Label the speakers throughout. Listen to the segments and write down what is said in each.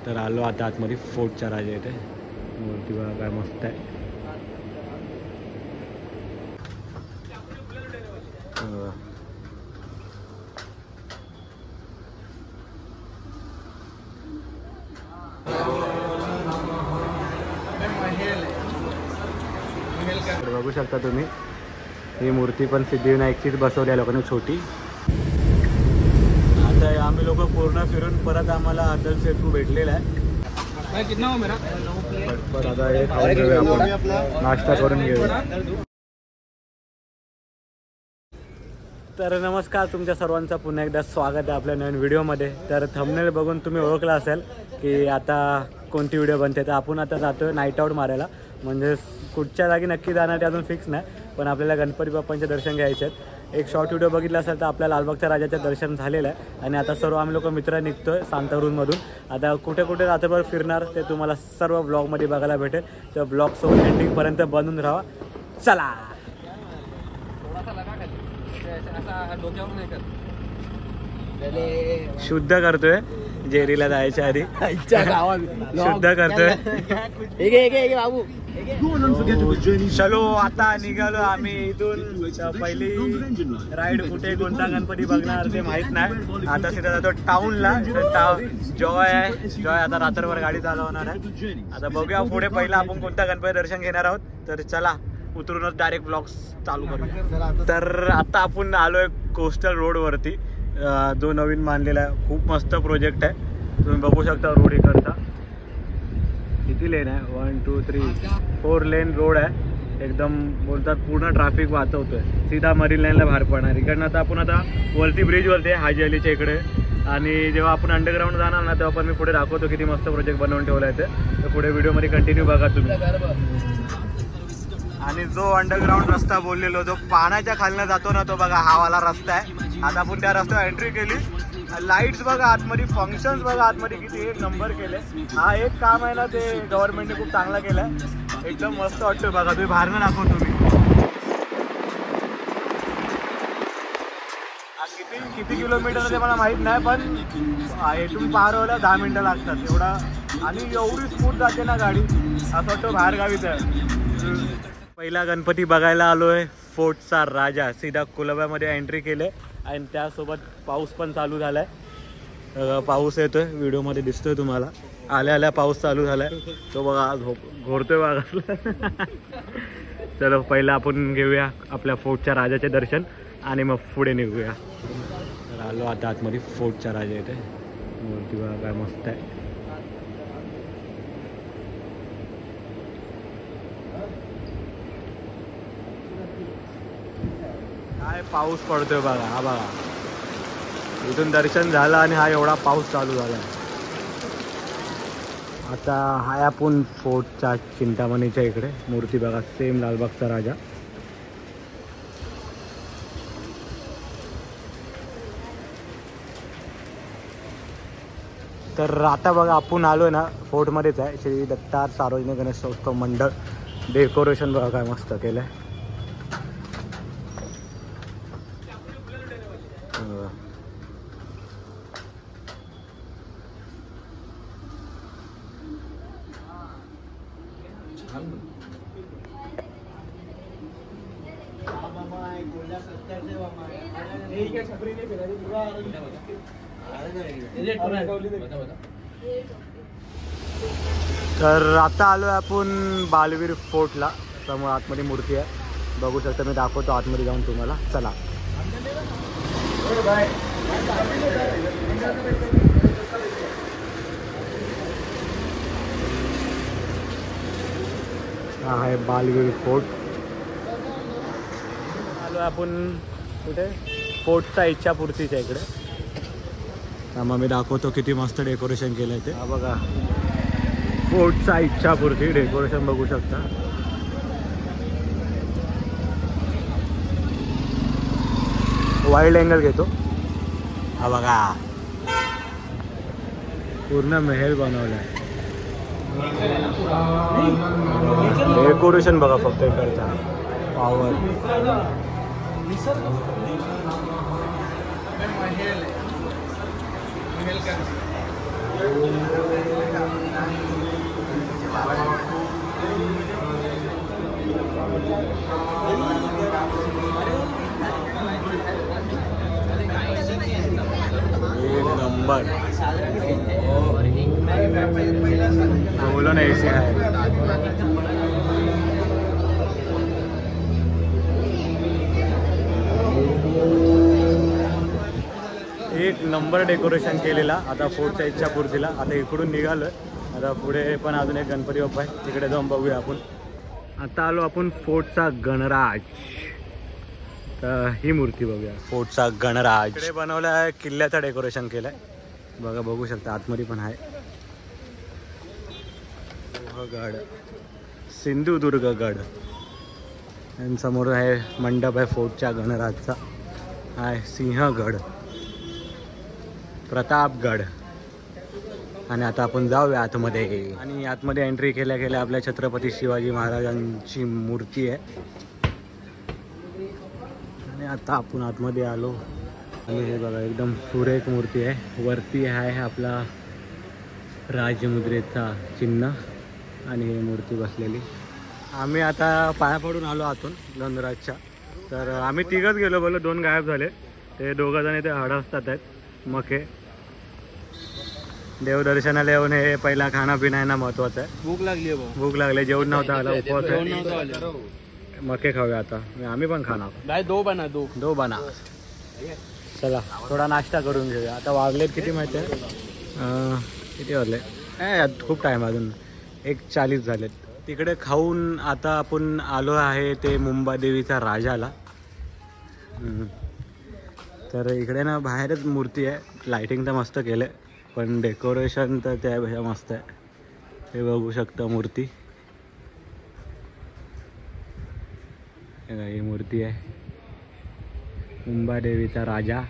Speaker 1: तर आलो आता आतमध्ये फोर्टच्या राजा इथे मूर्ती बघा काय मस्त आहे. बघू शकता तुम्ही ही मूर्ती पण सिद्धिविनायकचीच बसवली आहे लोकांनी छोटी. आता आम्ही लोक पूर्ण फिरून परत आम्हाला अदल सेतू भेटलेला आहे. आता हे खाऊन घेऊया आपण, नाश्ता करून घेऊया. तर नमस्कार, तुमच्या सर्वांचं पुन्हा एकदा स्वागत आहे आपल्या नवीन व्हिडिओमध्ये. तर थंबनेल बघून तुम्ही ओळखला असेल की आता कोणती व्हिडिओ बनते. तर आपण आता जातो नाईट आऊट मारायला, म्हणजे कुठच्या जागी नक्की जाणार ते अजून फिक्स नाही, पण आपल्याला गणपती बाप्पांचे दर्शन घ्यायचे आहेत. एक शॉर्ट व्हिडिओ बघितला असेल तर आपल्या लालबागच्या राजाचं दर्शन झालेलं आहे आणि आता सर्व आम्ही लोक मित्र निघतो आहे सांताक्रूजमधून. आता कुठे कुठे रात्रभर फिरणार ते तुम्हाला सर्व ब्लॉगमध्ये बघायला भेटेल. तर ब्लॉगसोबत एंडिंगपर्यंत बनून राहा. चला. शुद्ध करतोय जेरीला जायच्या आधी, शुद्ध करतोय. चलो आता निघालो आम्ही इथून. पहिली राईड कुठे कोणता गणपती बघणार ते माहित नाही. आता सिधा जातो टाऊनला. जॉय आहे, जॉय आता रात्रभर गाडी चालवणार आहे. आता बघूया पुढे पहिला आपण कोणता गणपती दर्शन घेणार आहोत. तर चला उतरूनच डायरेक्ट ब्लॉग्स चालू करूया. तर आता आपण आलोय कोस्टल रोड वरती, जो नवीन बांधलेला आहे. खूप मस्त प्रोजेक्ट आहे, तुम्ही बघू शकता. रोड इकडचा किती लेन आहे, 1 2 3 4 लेन रोड आहे. एकदम बोलतात पूर्ण ट्रॅफिक वाचवतोय. सीधा मरीन लाईनला बाहेर पडणार. इकडनं आता आपण आता वरती ब्रिजवरती आहे हाजी अलीच्या इकडे. आणि जेव्हा आपण अंडरग्राऊंड जाणार ना तेव्हा पण मी पुढे दाखवतो किती मस्त प्रोजेक्ट बनवून ठेवला आहे ते. तर पुढे व्हिडिओमध्ये कंटिन्यू बघा तुम्ही. आणि जो अंडरग्राऊंड रस्ता बोललेलो जो पाण्याच्या खालनं जातो ना तो बघा हा वाला रस्ता आहे. आता आपण त्या रस्त्यावर एंट्री केली. लाईट्स बघा आतमध्ये, फंक्शन्स बघा आतमध्ये किती एक नंबर केले. हा एक काम आहे ना ते गव्हर्नमेंटने खूप चांगला केलाय. एकदम मस्त वाटतं बघा. तुम्ही बाहेरनं दाखवतो मी किती किलोमीटर ते मला माहित नाही, पण इथून पार व्हायला 10 मिनिटं लागतात एवढा. आणि एवढी स्मूथ जाते ना गाडी, असं वाटतं बाहेर गावीच आहे. पहिला गणपती बघायला आलोय फोर्टचा राजा. सीधा कुलाब्यामध्ये एंट्री केले आणि त्यासोबत पाऊस पण चालू झालाय. पाऊस येतोय, व्हिडिओमध्ये दिसतोय तुम्हाला. आल्या आल्या पाऊस चालू झालाय. तो बघा घोरतोय बघा. चलो पहिला आपण घेऊया आपल्या फोर्टच्या राजाचे दर्शन आणि मग पुढे निघूया. तर आलो आता आतमध्ये फोर्टच्या राजा इथे. मूर्ती बघा काय मस्त आहे. काय पाऊस पडतोय बघा. हा बघा इथून दर्शन झालं आणि हा एवढा पाऊस चालू झाला. आता हाय आपण फोर्टच्या चिंतामणीच्या इकडे. मूर्ती बघा सेम लालबागचा राजा. तर आता बघा आपण आलोय ना फोर्टमध्येच आहे. श्री दत्तार सार्वजनिक गणेशोत्सव मंडळ. डेकोरेशन बघा काय मस्त केलंय. तर आता आलोय आपण बालवीर फोर्टला. समोर आतमध्ये मूर्ती आहे, बघू शकता. मी दाखवतो आतमध्ये जाऊन तुम्हाला. चला. हा आहे बालवीर फोर्ट. आलोय आपण कुठे, फोर्टचा इच्छापूर्तीच्या इकडे. मग मी दाखवतो किती मस्त डेकोरेशन केलंय ते. हा बघा फोर्टचा इच्छापूर्ती. डेकोरेशन बघू शकता. वाईल्ड अँगल घेतो. हा बघा पूर्ण महल बनवलाय. डेकोरेशन बघा फक्त इकडचा. पावर बोलो ना एसी आहे. एक नंबर डेकोरेशन केलेला. आता फोर्टच्या इच्छापूर्तीला आता इकडून निघालोय. आता पुढे पण अजून एक गणपती बाप्पा आहे, तिकडे जाऊन बघूया आपण. आता आलो आपण फोर्टचा गणराज. तर ही मूर्ती बघूया, फोर्टचा गणराज. इकडे बनवला आहे, किल्ल्याचं डेकोरेशन केलंय बघा, बघू शकता. आतमध्ये पण आहे गड, सिंधुदुर्ग गड. आणि समोर आहे मंडप आहे फोर्टच्या गणराजचा. आहे सिंहगड, प्रतापगड. आणि आता आपण जाऊया आतमध्ये. आणि आतमध्ये एंट्री केल्या केल्या आपल्या छत्रपती शिवाजी महाराजांची मूर्ती आहे. आणि आता आपण आतमध्ये आलो. आणि हे बघा एकदम सुरेख मूर्ती आहे. वरती आहे आपला राजमुद्रेचा चिन्ह आणि ही मूर्ती बसलेली. आम्ही आता पाया पडून आलो आतून गणराजच्या. तर आम्ही तिघच गेलो, बोलो 2 गायब झाले. ते 2 जण इथे हडसतात आहेत मके. देवदर्शनाला येऊन हे पहिला खाना पिणं आहे ना महत्वाचं आहे.
Speaker 2: भूक लागली आहे,
Speaker 1: भूक लागली. जेवण नव्हतं आला, उपवास आहे. मके खाऊया आता. आम्ही पण खाणार. 2 बना. चला थोडा नाश्ता करून घेऊया. आता वाजलेत किती माहिती आहे? किती वाजले? खूप टाईम, अजून 1:40 झालेत. तिकडे खाऊन आता आपण आलो आहे ते मुंबादेवीचा राजाला. तर इकडे ना बाहेरच मूर्ती आहे. लाइटिंग तर मस्त केलं आहे, पण डेकोरेशन तर त्यापेक्षा मस्त आहे. हे बघू शकता मूर्ती. ही मूर्ती आहे मुंबादेवीचा राजा.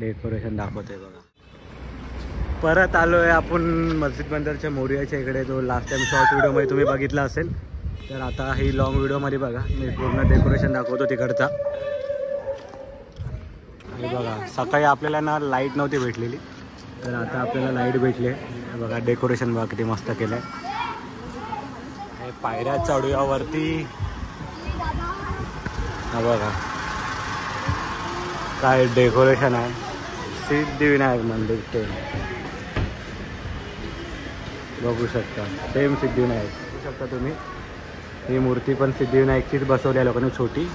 Speaker 1: डेकोरेशन दाखवते बघा. परत आलो आहे आपण मस्जिद बंदरच्या मोरियाच्या इकडे. जो लास्ट टाइम शॉर्ट व्हिडिओमध्ये तुम्ही बघितला असेल, तर आता ही लॉंग व्हिडिओमध्ये बघा. मी पूर्ण डेकोरेशन दाखवतो तिकडचा. हे बघा, सकाळी आपल्याला ना लाईट नव्हती भेटलेली, तर आता आपल्याला लाईट भेटले. बघा डेकोरेशन बघा किती मस्त केलं आहे. हे पायऱ्या चढूयावरती. हा बघा काय डेकोरेशन आहे. सिद्धिविनायक मंदिर ते बघू शकता. सेम सिद्धिविनायक बघू शकता तुम्ही. ही मूर्ती पण सिद्धिविनायकचीच बसवली आहे लोकांनी, छोटी.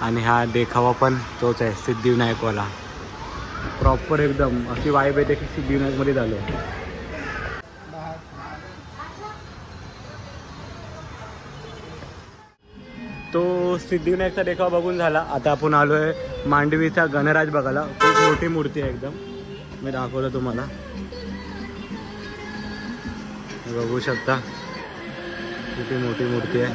Speaker 1: आणि हा देखावा पण तोच आहे सिद्धिविनायकवाला. प्रॉपर एकदम अशी वाईब येते की सिद्धिविनायकमध्ये झालो. तो सिद्धिविनायकचा देखावा बघून झाला. आता आपण आलो आहे मांडवीचा गणराज बघायला. खूप मोठी मूर्ती आहे एकदम. मी दाखवलं तुम्हाला, बघू शकता किती मोठी मूर्ती आहे.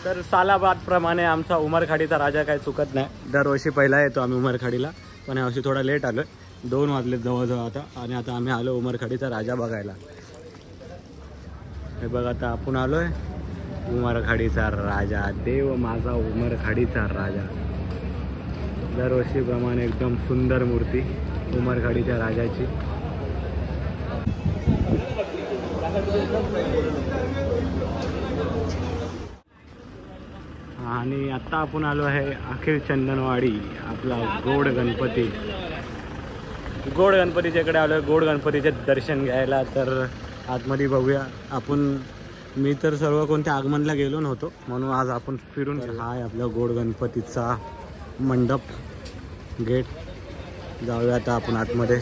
Speaker 1: तर सालाबादप्रमाणे आमचा उमरखाडीचा राजा काही चुकत नाही. दरवर्षी पहिला येतो आम्ही उमरखाडीला, पण यावर्षी थोडा लेट आलो. 2 वाजले जवळजवळ आता. आणि आता आम्ही आलो उमरखाडीचा राजा बघायला. हे बघा, आता आपण आलो आहे उमरखाडीचा राजा. देव माझा उमरखाडीचा राजा. दरवर्षीप्रमाणे एकदम सुंदर मूर्ती उमरखाडीच्या राजाची. आणि आता आपण आलो आहे अखिल चंदनवाडी, आपला गोड गणपती. गोड गणपतीच्या इकडे आलो आहे गोड गणपतीचे दर्शन घ्यायला. तर आतमध्ये बघूया आपण. मी तर सर्व कोणत्या आगमनला गेलो नव्हतो, म्हणून आज आपण फिरून. हा आहे आपला गोड गणपतीचा मंडप, गेट. जाऊया आता आपण आतमध्ये.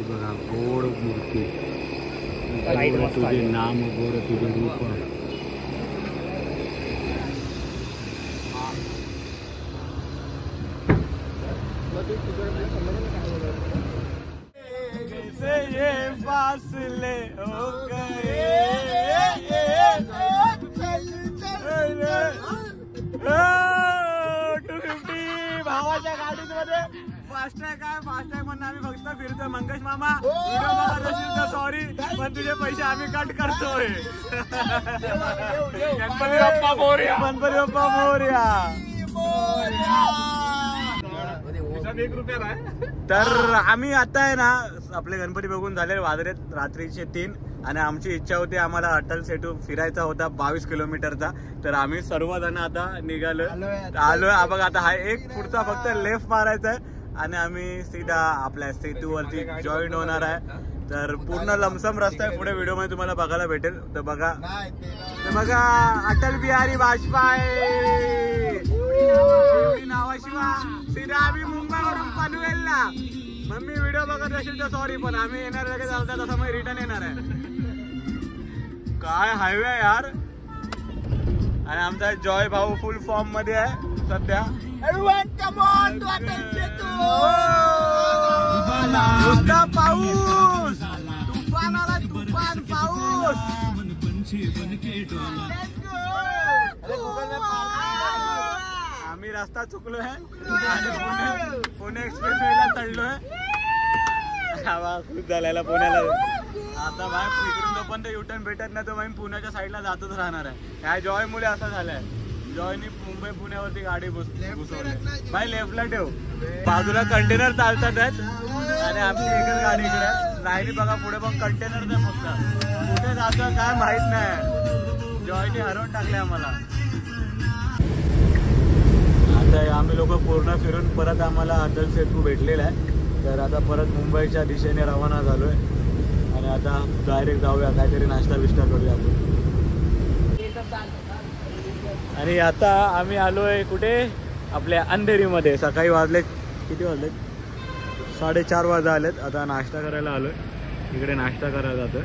Speaker 1: बघा गोड मूर्ती. तुझे नाम गोड तुझे रूप. ये फासले हो गए 250 भावाच्या गाडीमध्ये. फास्टॅग काय, फास्टॅग म्हणून आम्ही फक्त फिरतोय. मंगेश मामा व्हिडिओ बघत असेल तर सॉरी, पण तुझे पैसे आम्ही कट करतोय. गणपती बाप्पा मोरया, गणपती बाप्पा मोरया. 1 रुपया आहे. तर आम्ही आता आहे ना आपले गणपती बघून झाले. वाजलेत रात्रीचे 3 आणि आमची इच्छा होती आम्हाला अटल सेतू फिरायचा होता 22 किलोमीटरचा. तर आम्ही सर्वजण आता आलोय बघा. आता हा एक पुढचा फक्त लेफ्ट मारायचा आहे आणि आम्ही सीधा आपल्या सेतूवरती जॉईन होणार आहे. तर पूर्ण लमसम रस्ता आहे पुढे व्हिडिओ मध्ये तुम्हाला बघायला भेटेल. तर बघा अटल बिहारी वाजपेयी नावाशिवाय सीधा आम्ही मुंबईवरून पनवेलला. मम्मी व्हिडिओ बघत असेल तर सॉरी, पण आम्ही येणार लगेच चालतात तसं मग रिटर्न येणार आहे. काय हायवे यार. आणि आमचा जॉय भाऊ फुल फॉर्म मध्ये आहे सध्या. पाऊस तुफान आला, तुफान पाऊस. आम्ही रस्ता चुकलोय आणि पुणे एक्सप्रेस वेला चढलोय. खूप झालेला पुण्याला. आता बाहेर तिकडून जोपर्यंत युटर्न भेटत नाही तो मी पुण्याच्या साईडला जातच राहणार आहे. ह्या जॉय मुळे असं झालंय. जॉयनी मुंबई पुण्यावरती गाडी घुसवली. भाई लेफ्टला ठेव. बाजूला कंटेनर चालतात आहेत आणि आमची एकच गाडी इकडे लाईनी बघा. पुढे पण कंटेनर आहे फक्त. कुठे जातं काय माहित नाही. जॉयनी हरवून टाकले आम्हाला. आता आम्ही लोक पूर्ण फिरून परत आम्हाला अटल सेतू भेटलेला आहे. तर आता परत मुंबईच्या दिशेने रवाना झालोय आणि आता डायरेक्ट जाऊया, काहीतरी नाश्ता बिष्टा करूया आपण. आणि आता आम्ही आलोय कुठे आपल्या अंधेरीमध्ये. सकाळी वाजले किती वाजले 4:30 वाजता आलेत. आता नाश्ता करायला आलोय. इकडे नाश्ता करायला जातोय.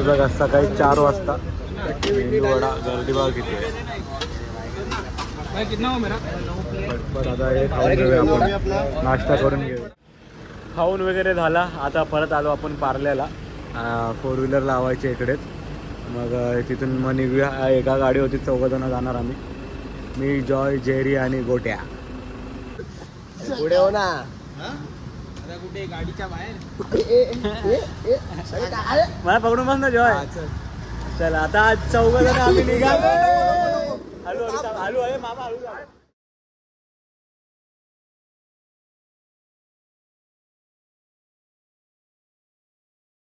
Speaker 1: बघा सकाळी 4 वाजता वडा गर्दी बघा किती आहे. आता हे खाऊन घेऊया आपण, नाश्ता करून घेऊया. खाऊन वगैरे झाला. आता परत आलो आपण पार्ल्याला. 4 व्हीलर लावायची इकडेच. मग तिथून मग निघूया. एका गाडी होती 4 जण जाणार आम्ही. मी जॉय जेरी आणि गोट्या.
Speaker 2: पुढे हो ना.
Speaker 3: कुठे गाडीच्या बाहेर
Speaker 1: मला पकडून बस ना जॉय. चला आता 4 जण आम्ही निघालो. हळू हळू हळू. मामा हळू.